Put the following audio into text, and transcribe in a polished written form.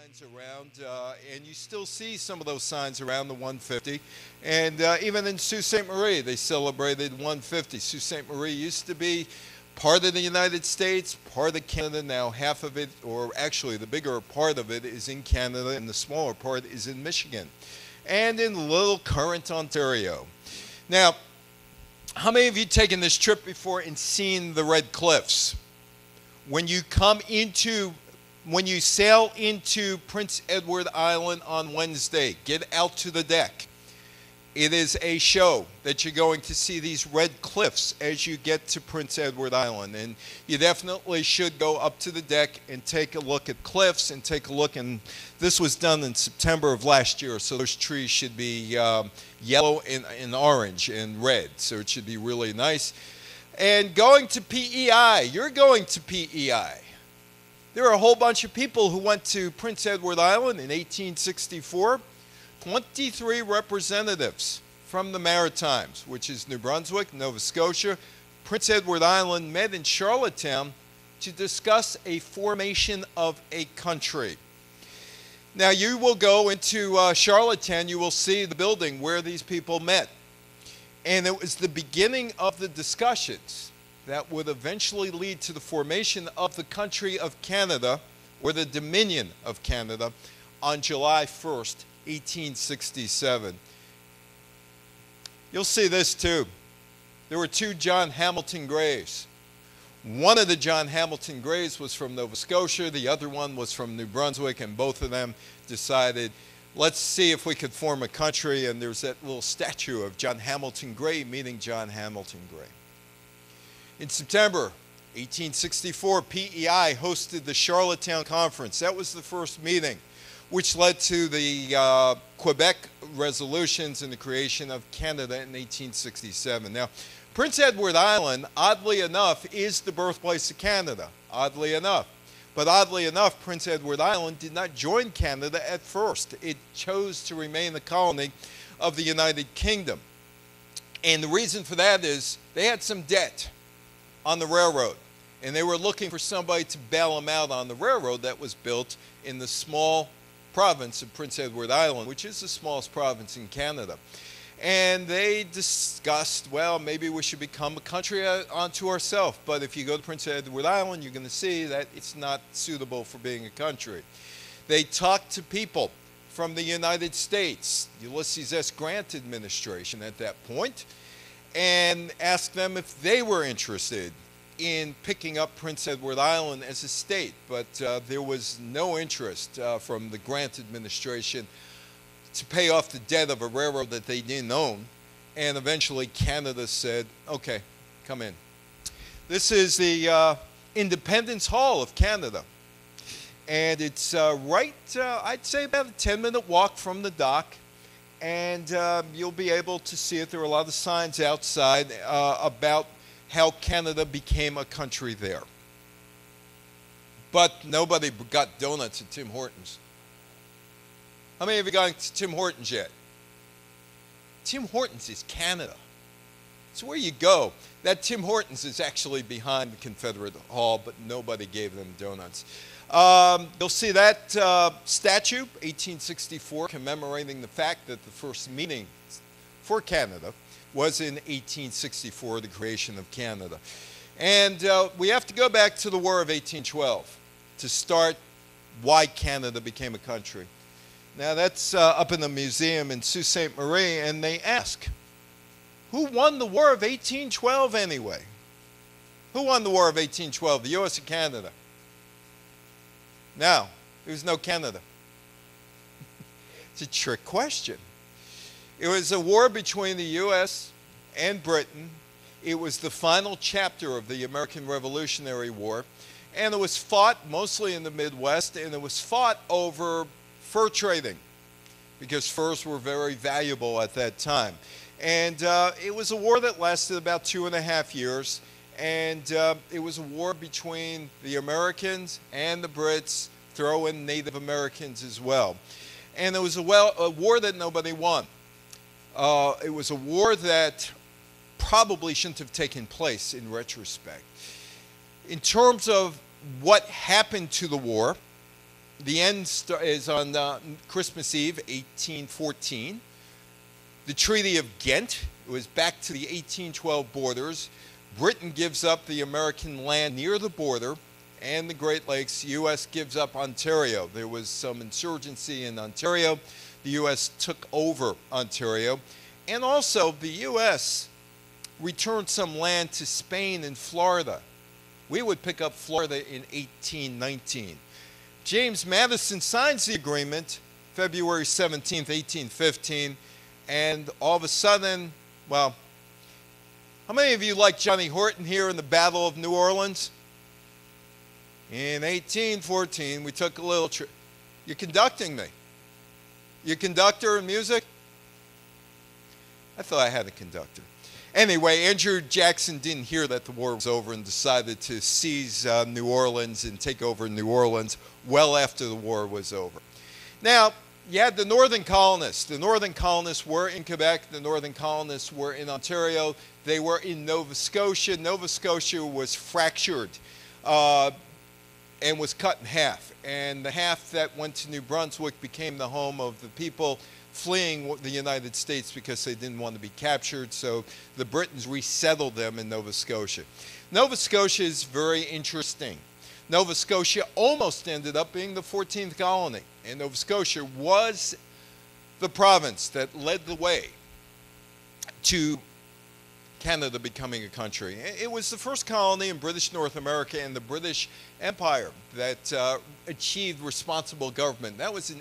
signs around, and you still see some of those signs around the 150. And even in Sault Ste. Marie, they celebrated 150. Sault Ste. Marie used to be part of the United States, part of Canada. Now half of it, or actually the bigger part of it, is in Canada, and the smaller part is in Michigan and in Little Current, Ontario. Now, how many of you taken this trip before and seen the Red Cliffs? When you sail into Prince Edward Island on Wednesday, get out to the deck. It is a show that you're going to see these red cliffs as you get to Prince Edward Island. And you definitely should go up to the deck and take a look at cliffs and take a look. And this was done in September of last year, so those trees should be yellow and orange and red. So it should be really nice. And going to PEI, you're going to PEI. There are a whole bunch of people who went to Prince Edward Island in 1864. 23 representatives from the Maritimes, which is New Brunswick, Nova Scotia, Prince Edward Island, met in Charlottetown to discuss a formation of a country. Now you will go into Charlottetown, you will see the building where these people met. And it was the beginning of the discussions that would eventually lead to the formation of the country of Canada, or the Dominion of Canada, on July 1st, 1867. You'll see this too. There were two John Hamilton graves. One of the John Hamilton graves was from Nova Scotia, the other one was from New Brunswick, and both of them decided, let's see if we could form a country. And there's that little statue of John Hamilton Gray, meeting John Hamilton Gray. In September 1864, PEI hosted the Charlottetown Conference. That was the first meeting, which led to the Quebec resolutions and the creation of Canada in 1867. Now, Prince Edward Island, oddly enough, is the birthplace of Canada, oddly enough. But oddly enough, Prince Edward Island did not join Canada at first. It chose to remain a colony of the United Kingdom. And the reason for that is they had some debt on the railroad, and they were looking for somebody to bail them out on the railroad that was built in the small province of Prince Edward Island, which is the smallest province in Canada. And they discussed, well, maybe we should become a country unto ourselves. But if you go to Prince Edward Island, you're going to see that it's not suitable for being a country. They talked to people from the United States, Ulysses S. Grant administration at that point, and asked them if they were interested in picking up Prince Edward Island as a state. But there was no interest from the Grant administration to pay off the debt of a railroad that they didn't own. And eventually Canada said, okay, come in. This is the Independence Hall of Canada. And it's right, I'd say about a 10-minute walk from the dock. And you'll be able to see it. There are a lot of signs outside about how Canada became a country there. But nobody got donuts at Tim Hortons. How many of you gone to Tim Hortons yet? Tim Hortons is Canada. It's where you go. That Tim Hortons is actually behind the Confederate Hall, but nobody gave them donuts. You'll see that statue, 1864, commemorating the fact that the first meeting for Canada was in 1864, the creation of Canada. And we have to go back to the War of 1812 to start why Canada became a country. Now that's up in the museum in Sault Ste. Marie, and they ask, who won the War of 1812 anyway? Who won the War of 1812, the U.S. or Canada? No, there was no Canada. It's a trick question. It was a war between the U.S. and Britain. It was the final chapter of the American Revolutionary War, and it was fought mostly in the Midwest, and it was fought over fur trading, because furs were very valuable at that time. And it was a war that lasted about 2.5 years, and it was a war between the Americans and the Brits, throw in Native Americans as well. And it was a war that nobody won. It was a war that probably shouldn't have taken place in retrospect. In terms of what happened to the war, The end is on Christmas Eve, 1814. The Treaty of Ghent, it was back to the 1812 borders. Britain gives up the American land near the border and the Great Lakes. The U.S. gives up Ontario. There was some insurgency in Ontario. The U.S. took over Ontario. And also, the U.S. returned some land to Spain and Florida. We would pick up Florida in 1819. James Madison signs the agreement February 17, 1815, and all of a sudden, well, how many of you like Johnny Horton here in the Battle of New Orleans? In 1814, we took a little trip. You're conducting me. You conductor in music? I thought I had a conductor. Anyway, Andrew Jackson didn't hear that the war was over and decided to seize New Orleans and take over New Orleans well after the war was over. Now, you had the northern colonists. The northern colonists were in Quebec. The northern colonists were in Ontario. They were in Nova Scotia. Nova Scotia was fractured and was cut in half. And the half that went to New Brunswick became the home of the people fleeing the United States because they didn't want to be captured, so the Britons resettled them in Nova Scotia. Nova Scotia is very interesting. Nova Scotia almost ended up being the 14th colony, and Nova Scotia was the province that led the way to Canada becoming a country. It was the first colony in British North America and the British Empire that achieved responsible government. That was in